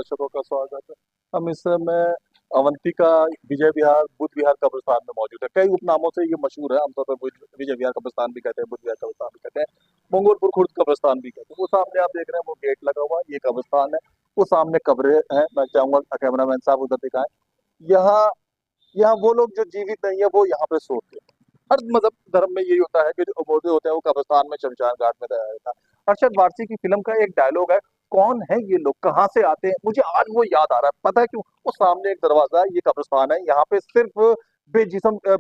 दर्शकों का स्वागत है। हम इस समय अवंतिका विजय विहार बुद्ध विहार कब्रिस्तान में मौजूद है। कई उपनामों से ये मशहूर है, आमतौर पर विजय विहार कब्रिस्तान भी कहते हैं, बुद्ध विहार कब्रिस्तान भी कहते हैं, मंगोलपुर खुर्द कब्रिस्तान भी कहते हैं। वो सामने आप देख रहे हैं, वो गेट लगा हुआ है, ये कब्रिस्तान है। वो सामने कब्रें हैं। मैं चाहूंगा कैमरामैन साहब उधर दिखाएं। यहाँ यहाँ वो लोग जो जीवित नहीं है, वो यहाँ पे सोते हैं। हर मजहब धर्म में यही होता है कि जो मुर्दे होते हैं वो कब्रिस्तान में शमशान घाट में दया जाता है। अरशद वारसी की फिल्म का एक डायलॉग है, कौन है ये लोग, कहाँ से आते हैं, मुझे आज वो याद आ रहा है। पता है क्यों? वो सामने एक दरवाजा है, ये कब्रिस्तान है, यहाँ पे सिर्फ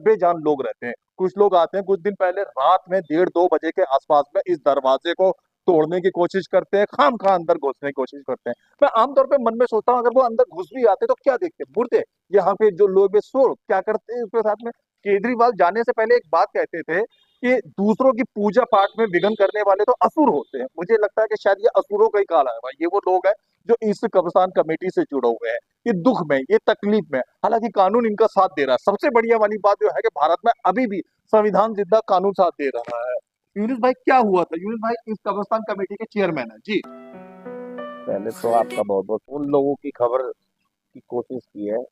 बेजान लोग रहते हैं। कुछ लोग आते हैं, कुछ दिन पहले रात में 1:30-2 बजे के आसपास में इस दरवाजे को तोड़ने की कोशिश करते हैं, खाम खा अंदर घुसने की कोशिश करते हैं। मैं आमतौर पे मन में सोचता हूँ, अगर वो अंदर घुस भी आते तो क्या देखते, मुर्दे। यहाँ पे जो लोग सो क्या करते हैं उसके साथ में। केजरीवाल जाने से पहले एक बात कहते थे कि दूसरों की पूजा पाठ में विघ्न करने वाले तो असुर होते हैं। मुझे लगता है कि शायद ये असुरों का ही काल है भाई। ये वो लोग हैं जो इस कब्रिस्तान कमेटी से जुड़े हुए हैं, ये दुख में, ये तकलीफ में। हालांकि कानून इनका साथ दे रहा है। सबसे बढ़िया वाली बात जो है कि भारत में अभी भी संविधान जिद्दा कानून साथ दे रहा है। यूनुस भाई, क्या हुआ था? यूनुस भाई इस कब्रिस्तान कमेटी के चेयरमैन है जी। पहले तो आपका बहुत बहुत उन लोगों की खबर की कोशिश की है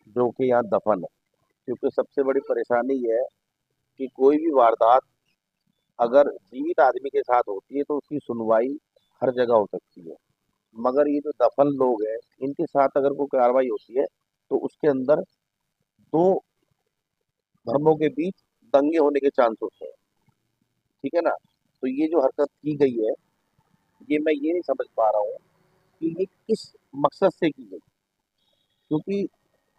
जो कि यहाँ दफन है। क्योंकि सबसे बड़ी परेशानी ये है कि कोई भी वारदात अगर जीवित आदमी के साथ होती है तो उसकी सुनवाई हर जगह हो सकती है, मगर ये जो दफन लोग हैं इनके साथ अगर कोई कार्रवाई होती है तो उसके अंदर दो धर्मों के बीच दंगे होने के चांस होते हैं। ठीक है ना? तो ये जो हरकत की गई है, ये मैं ये नहीं समझ पा रहा हूँ कि ये किस मकसद से की गई। क्योंकि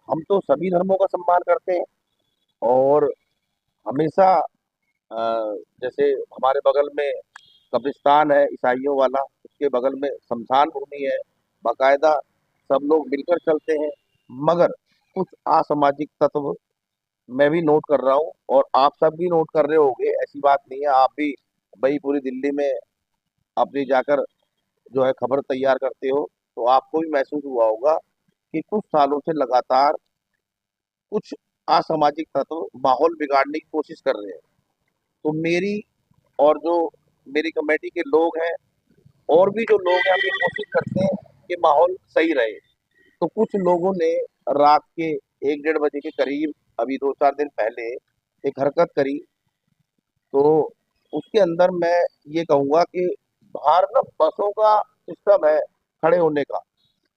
हम तो सभी धर्मों का सम्मान करते हैं और हमेशा जैसे हमारे बगल में कब्रिस्तान है ईसाइयों वाला, उसके बगल में शमशान भूमि है, बाकायदा सब लोग मिलकर चलते हैं। मगर कुछ असामाजिक तत्व मैं भी नोट कर रहा हूँ और आप सब भी नोट कर रहे होंगे, ऐसी बात नहीं है। आप भी भाई पूरी दिल्ली में अपनी जाकर जो है खबर तैयार करते हो, तो आपको भी महसूस हुआ होगा कि कुछ सालों से लगातार कुछ असामाजिक तत्व माहौल बिगाड़ने की कोशिश कर रहे हैं। तो मेरी और जो मेरी कमेटी के लोग हैं और भी जो लोग हैं, हम ये कोशिश करते हैं कि माहौल सही रहे। तो कुछ लोगों ने रात के 1-1:30 बजे के करीब, अभी 2-4 दिन पहले एक हरकत करी। तो उसके अंदर मैं ये कहूँगा कि बाहर ना बसों का सिस्टम है खड़े होने का।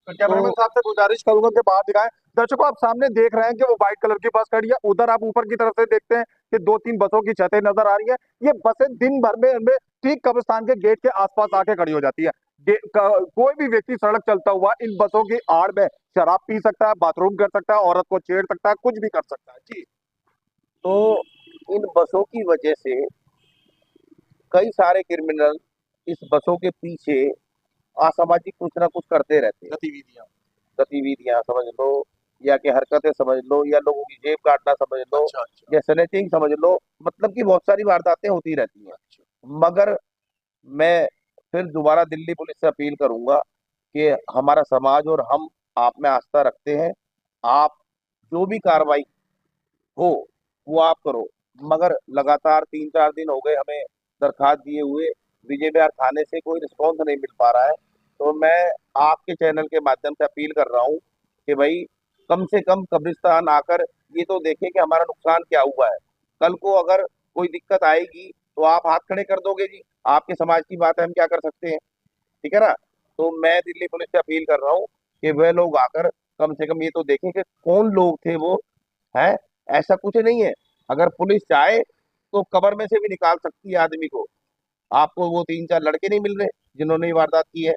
तो तो कैमरामैन साहब से गुजारिश करूंगा कि बाहर दिखाएं। दर्शकों, आप सामने देख रहे हैं कि वो व्हाइट कलर की बस खड़ी है। उधर आप ऊपर की तरफ से देखते हैं कि 2-3 बसों की छतें नजर आ रही है। ये बसें दिन भर में इनमें ठीक कब्रिस्तान के गेट के आसपास आके खड़ी हो जाती है। कोई भी व्यक्ति सड़क चलता हुआ इन बसों की आड़ में शराब पी सकता है, बाथरूम कर सकता है, औरत को छेड़ सकता है, कुछ भी कर सकता है जी। तो इन बसों की वजह से कई सारे क्रिमिनल इस बसों के पीछे असामाजिक कुछ ना कुछ करते रहते हैं। गतिविधियां। गतिविधियां समझ लो, या कि हरकतें समझ लो, या लोगों की जेब काटना समझ लो, अच्छा अच्छा या स्नैचिंग समझ लो। मतलब कि बहुत सारी वारदातें होती रहती हैं। अच्छा। मगर मैं फिर दोबारा दिल्ली पुलिस से अपील करूंगा कि हमारा समाज और हम आप में आस्था रखते हैं। आप जो भी कार्रवाई हो वो आप करो। मगर लगातार 3-4 दिन हो गए हमें दरखास्त दिए हुए, विजय विहार थाने से कोई रिस्पॉन्स नहीं मिल पा रहा है। तो मैं आपके चैनल के माध्यम से अपील कर रहा हूँ कि भाई कम से कम कब्रिस्तान आकर ये तो देखें कि हमारा नुकसान क्या हुआ है। कल को अगर कोई दिक्कत आएगी तो आप हाथ खड़े कर दोगे जी। आपके समाज की बात है, हम क्या कर सकते हैं? ठीक है ना? तो मैं दिल्ली पुलिस से अपील कर रहा हूँ कि वह लोग आकर कम से कम ये तो देखें कि कौन लोग थे वो। है, ऐसा कुछ नहीं है। अगर पुलिस चाहे तो कबर में से भी निकाल सकती है आदमी को। आपको वो 3-4 लड़के नहीं मिल रहे जिन्होंने ये वारदात की है?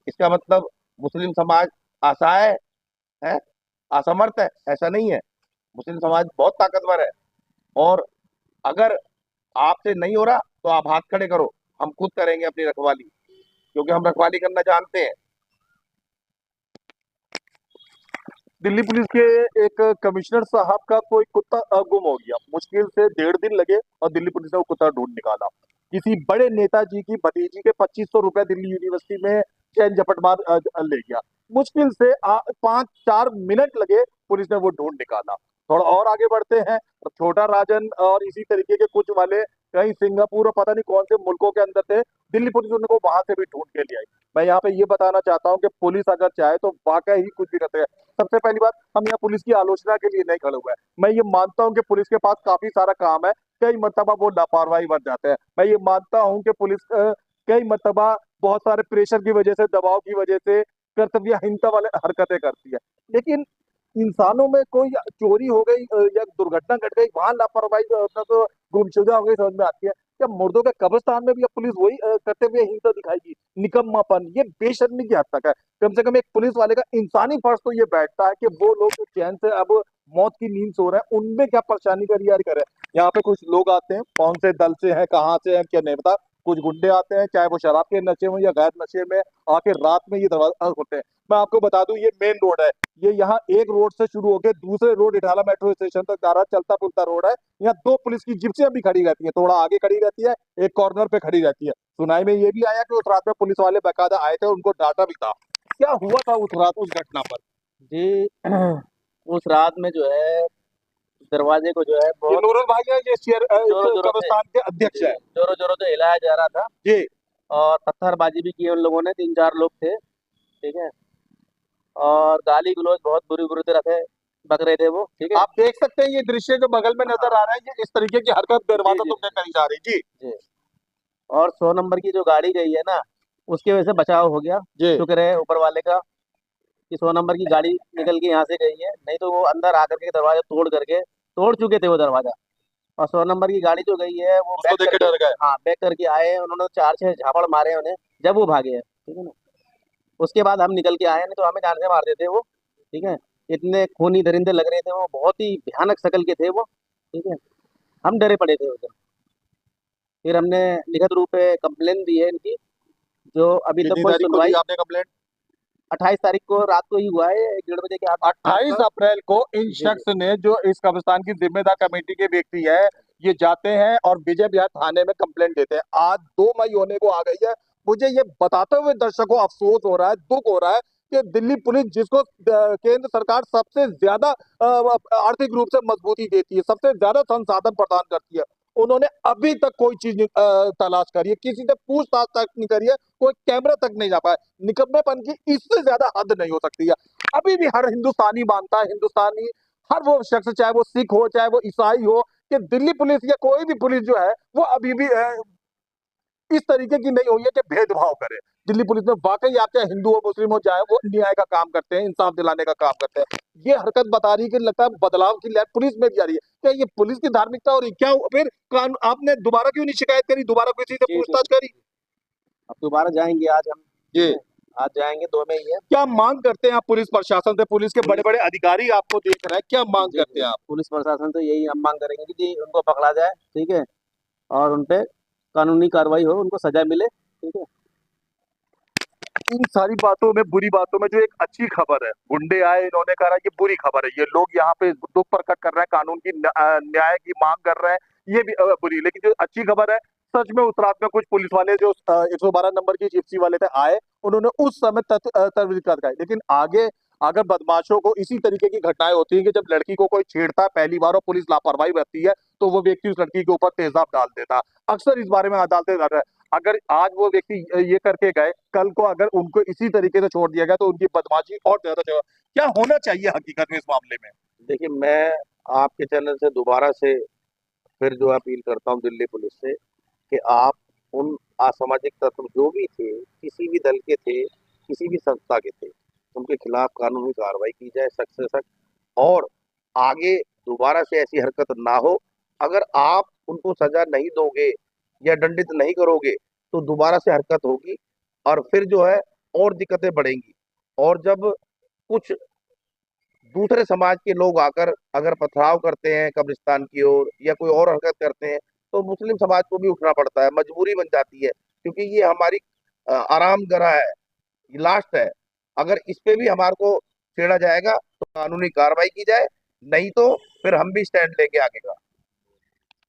इसका मतलब मुस्लिम समाज असहाय है, असमर्थ है? ऐसा नहीं है। मुस्लिम समाज बहुत ताकतवर है। और अगर आपसे नहीं हो रहा तो आप हाथ खड़े करो, हम खुद करेंगे अपनी रखवाली, क्योंकि हम रखवाली करना जानते हैं। दिल्ली पुलिस के एक कमिश्नर साहब का कोई कुत्ता गुम हो गया। मुश्किल से 1.5 दिन लगे और दिल्ली पुलिस ने वो कुत्ता ढूंढ निकाला। किसी बड़े नेताजी की भतीजी के 2500 रुपए दिल्ली यूनिवर्सिटी में चैन झपट मार ले गया। मुश्किल से 5-4 मिनट लगे, पुलिस ने वो ढूंढ निकाला। थोड़ा और आगे बढ़ते हैं, छोटा राजन और इसी तरीके के कुछ वाले कहीं सिंगापुर और पता नहीं कौन से मुल्कों के अंदर थे, दिल्ली पुलिस उनको वहां से भी ढूंढ के ले आई। मैं यहाँ पे ये बताना चाहता हूँ कि पुलिस अगर चाहे तो वाकई ही कुछ भी कर सकते हैं। सबसे पहली बात, हम यहाँ पुलिस की आलोचना के लिए नहीं खड़े हुए हैं। मैं ये मानता हूँ कि पुलिस के पास काफी सारा काम है, कई मरतबा वो लापरवाही बन जाते हैं। मैं ये मानता हूँ कि पुलिस कई मरतबा बहुत सारे प्रेशर की वजह से, दबाव की वजह से कर्तव्यहीनता वाले हरकतें करती है। लेकिन इंसानों में कोई चोरी हो गई या दुर्घटना घट गई, वहां लापरवाही तो गुमशुदा हो गई, समझ में आती है। क्या मुर्दों के कब्रिस्तान में भी अब पुलिस वही कर्तव्यहीनता दिखाएगी, निकम्मापन? ये बेशर्मी की हद तक है। कम से कम एक पुलिस वाले का इंसानी फर्ज तो ये बैठता है कि वो लोग जो चैन से अब मौत की नींद सो रहे हैं, उनमें क्या परेशानी करी यार करे। यहाँ पे कुछ लोग आते हैं, कौन से दल से हैं, कहाँ से हैं, क्या नहीं पता। कुछ गुंडे आते हैं, चाहे वो शराब के नशे में या गैर नशे में, आके रात में ये दरवाजा खोलते हैं। मैं आपको बता दूं, ये मेन रोड है। ये यहाँ एक रोड से शुरू होकर दूसरे रोड इटाला मेट्रो स्टेशन तक जा रहा चलता पुलता रोड है। यहाँ दो पुलिस की जिप्सियां भी खड़ी रहती है, थोड़ा आगे खड़ी रहती है, एक कॉर्नर पे खड़ी रहती है। सुनाई में ये भी आया कि उस रात में पुलिस वाले बाकायदा आए थे, उनको डांटा भी था। क्या हुआ था उस रात उस घटना पर? जी। उस रात में जो है दरवाजे को जो है ये बहुत नूरुल भाई है, ये शेयर जोरों जोरों से कब्रिस्तान के अध्यक्ष है। जोरों जोरों से हिलाया जा रहा था। जी। और पत्थरबाजी भी की उन लोगों ने, 3-4 लोग थे। ठीक है। और गाली गलौज बहुत बुरी बुरी तरह से बक रहे थे वो। ठीक है। आप देख सकते हैं ये दृश्य जो बगल में नजर आ रहा है, ये इस तरीके की हरकत जी दरवाजा जी तुमने करी जा रही। जी। जी। और 100 नंबर की जो गाड़ी गई है ना, उसकी वजह से बचाव हो गया। जी। शुक्र है ऊपर वाले का कि 100 नंबर की गाड़ी निकल के यहाँ से गई है, नहीं तो वो अंदर आकर के दरवाजा तोड़ चुके थे वो दरवाजा। और 100 नंबर की गाड़ी जो गई है वो उसको देख के डर गए। हाँ, बैक करके आए हैं उन्होंने, 4-6 झापड़ मारे हैं उन्हें, जब वो भागे हैं। ठीक है ना। उसके बाद हम निकल के आए हैं, नहीं तो हमें जान से मार देते वो। ठीक है। इतने खूनी दरिंदे लग रहे थे वो, बहुत ही भयानक शक्ल के थे वो। ठीक है। हम डरे पड़े थे उधर। फिर हमने लिखित रूप में कंप्लेन दी है इनकी, जो अभी तक कितनी कोई तारीख को दी सुनवाई। आपने कंप्लेंट? 28 तारीख को रात को ही हुआ है, 1-1:30 बजे के आसपास 28 का। अप्रैल को इन जी जी शख्स ने, जो इस कब्रिस्तान की जिम्मेदार कमेटी के व्यक्ति है, ये जाते हैं और विजय विहार थाने में कंप्लेंट देते हैं। आज 2 मई होने को आ गई है। मुझे ये बताते हुए दर्शकों अफसोस हो रहा है, दुख हो रहा है कि दिल्ली पुलिस, जिसको केंद्र सरकार सबसे ज्यादा आर्थिक रूप से मजबूती देती है, सबसे ज्यादा संसाधन प्रदान करती है, उन्होंने अभी तक कोई चीज तलाश करी है, किसी से पूछताछ तक नहीं करी है, कोई कैमरा तक नहीं जा पाया। निकम्मेपन की इससे ज्यादा हद नहीं हो सकती है। अभी भी हर हिंदुस्तानी मानता है, हिंदुस्तानी हर वो शख्स, चाहे वो सिख हो चाहे वो ईसाई हो, कि दिल्ली पुलिस या कोई भी पुलिस जो है वो अभी भी इस तरीके की नहीं हुई है कि भेदभाव करे। दिल्ली पुलिस में वाकई आप चाहे हिंदू हो मुस्लिम हो, चाहे वो न्याय का काम करते हैं, इंसाफ दिलाने का काम करते हैं। ये हरकत बता रही है कि लगता है बदलाव की लहर पुलिस में भी आ रही है। क्या ये पुलिस की धार्मिकता हो रही क्या? फिर कानून आपने दोबारा क्यों नहीं शिकायत करी, दोबारा किसी से जी जी। पूछताछ करी? अब दोबारा जाएंगे आज हम। ठीक जी। है। आज जाएंगे, 2 में ही है। क्या मांग करते हैं आप पुलिस प्रशासन से? पुलिस के बड़े पुलिस बड़े अधिकारी आपको देख रहे हैं, क्या मांग जी करते जी, हैं आप? पुलिस प्रशासन से यही हम मांग करेंगे कि जी उनको पकड़ा जाए। ठीक है। और उन पे कानूनी कार्रवाई हो, उनको सजा मिले। ठीक है। इन सारी बातों में, बुरी बातों में, जो एक अच्छी खबर है, गुंडे आए, इन्होंने कहा ये बुरी खबर है, ये लोग यहाँ पे दुख प्रकट कर रहे हैं, कानून की न्याय की मांग कर रहे हैं, ये भी बुरी। लेकिन जो अच्छी खबर है, सच में उस रात में कुछ पुलिस वाले जो 112 नंबर की जिप्सी वाले थे आए, उन्होंने उस समय तत्परता दिखाई। लेकिन आगे अगर बदमाशों को इसी तरीके की घटनाएं होती हैं कि जब लड़की को कोई छेड़ता है पहली बार और पुलिस लापरवाही बरतती है, तो वो व्यक्ति उस लड़की के ऊपर तेजाब डाल देता है। अक्सर इस बारे में अदालतें कर रहे हैं। अगर आज वो व्यक्ति ये करके गए, कल को अगर उनको इसी तरीके से छोड़ दिया गया तो उनकी बदमाशी और ज्यादा जगह। क्या होना चाहिए हकीकत में इस मामले में? देखिए, मैं आपके चैनल से दोबारा से फिर जो अपील करता हूँ दिल्ली पुलिस से, कि आप उन असामाजिक तत्व जो भी थे, किसी भी दल के थे, किसी भी संस्था के थे, उनके खिलाफ कानूनी कार्रवाई की जाए सख्त से सख्त। और आगे दोबारा से ऐसी हरकत ना हो। अगर आप उनको सजा नहीं दोगे या दंडित नहीं करोगे, तो दोबारा से हरकत होगी और फिर जो है और दिक्कतें बढ़ेंगी। और जब कुछ दूसरे समाज के लोग आकर अगर पथराव करते हैं कब्रिस्तान की ओर या कोई और हरकत करते हैं, तो मुस्लिम समाज को भी उठना पड़ता है, मजबूरी बन जाती है, क्योंकि ये हमारी आराम गरा है, ये लास्ट है। अगर इस पे भी हमारे को छेड़ा जाएगा तो कानूनी कार्रवाई की जाए, नहीं तो फिर हम भी स्टैंड लेंगे आगे का।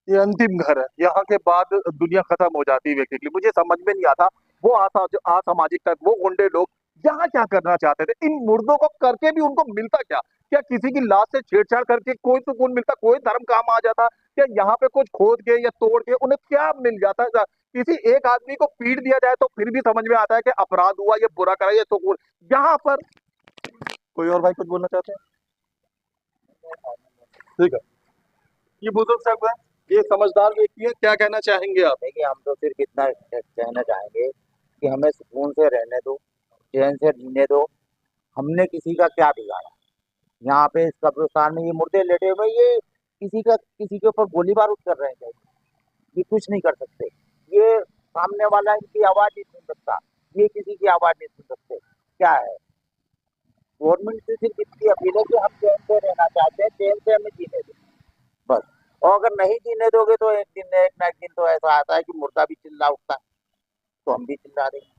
ये अंतिम घर है, यहाँ के बाद दुनिया खत्म हो जाती है व्यक्ति के लिए। मुझे समझ में नहीं आता वो जो असामाजिक तत्व, वो गुंडे लोग यहाँ क्या करना चाहते थे, इन मुर्दों को करके भी उनको मिलता क्या? क्या किसी की लाश से छेड़छाड़ करके कोई सुकून मिलता, कोई धर्म काम आ जाता? क्या यहाँ पे कुछ खोद के या तोड़ के उन्हें क्या मिल जाता है? किसी एक आदमी को पीट दिया जाए तो फिर भी समझ में आता है कि अपराध हुआ, ये बुरा करा, ये सुकून। यहाँ पर कोई और भाई कुछ बोलना चाहते हैं? ठीक है, ये बुजुर्ग साहब है, ये समझदार व्यक्ति है, क्या कहना चाहेंगे आप? देखिए, हम तो सिर्फ इतना कहना चाहेंगे कि हमें सुकून से रहने दो, चैन से जीने दो। हमने किसी का क्या बिगाड़ा? यहाँ पे इस कब्रिस्तान में ये मुर्दे लेटे हुए, ये किसी के ऊपर गोली बारूद कर रहे हैं क्या? ये कुछ नहीं कर सकते। ये सामने वाला इनकी आवाज नहीं सुन सकता, ये किसी की आवाज नहीं सुन सकते। क्या है? गवर्नमेंट से सिर्फ इतनी अपील है कि हम चैन से रहना चाहते हैं, चैन से हमें जीने दो, बस। और अगर नहीं जीने दोगे तो एक ना एक दिन तो ऐसा आता है कि मुर्दा भी चिल्ला उठता है, तो हम भी चिल्ला देंगे,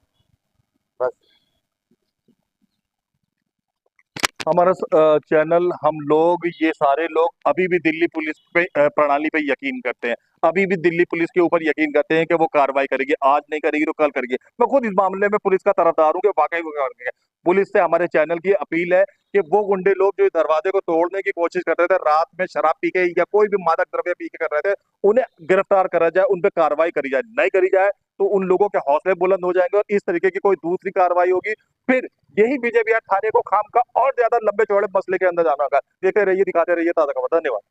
बस। हमारा चैनल, हम लोग, ये सारे लोग अभी भी दिल्ली पुलिस पे प्रणाली पे यकीन करते हैं, अभी भी दिल्ली पुलिस के ऊपर यकीन करते हैं कि वो कार्रवाई करेगी। आज नहीं करेगी तो कल करेगी। मैं खुद इस मामले में पुलिस का तरफदार हूँ कि वाकई वो करेंगे। पुलिस से हमारे चैनल की अपील है कि वो गुंडे लोग जो इस दरवाजे को तोड़ने की कोशिश कर रहे थे, रात में शराब पी के या कोई भी मादक द्रव्य पी के कर रहे थे, उन्हें गिरफ्तार करा जाए, उन पर कार्रवाई करी जाए। नहीं करी जाए तो उन लोगों के हौसले बुलंद हो जाएंगे और इस तरीके की कोई दूसरी कार्रवाई होगी, फिर यही विजय विहार थाने को खाम का और ज्यादा लंबे चौड़े मसले के अंदर जाना होगा। देखते रहिए, दिखाते रहिए ताजा खबर। धन्यवाद।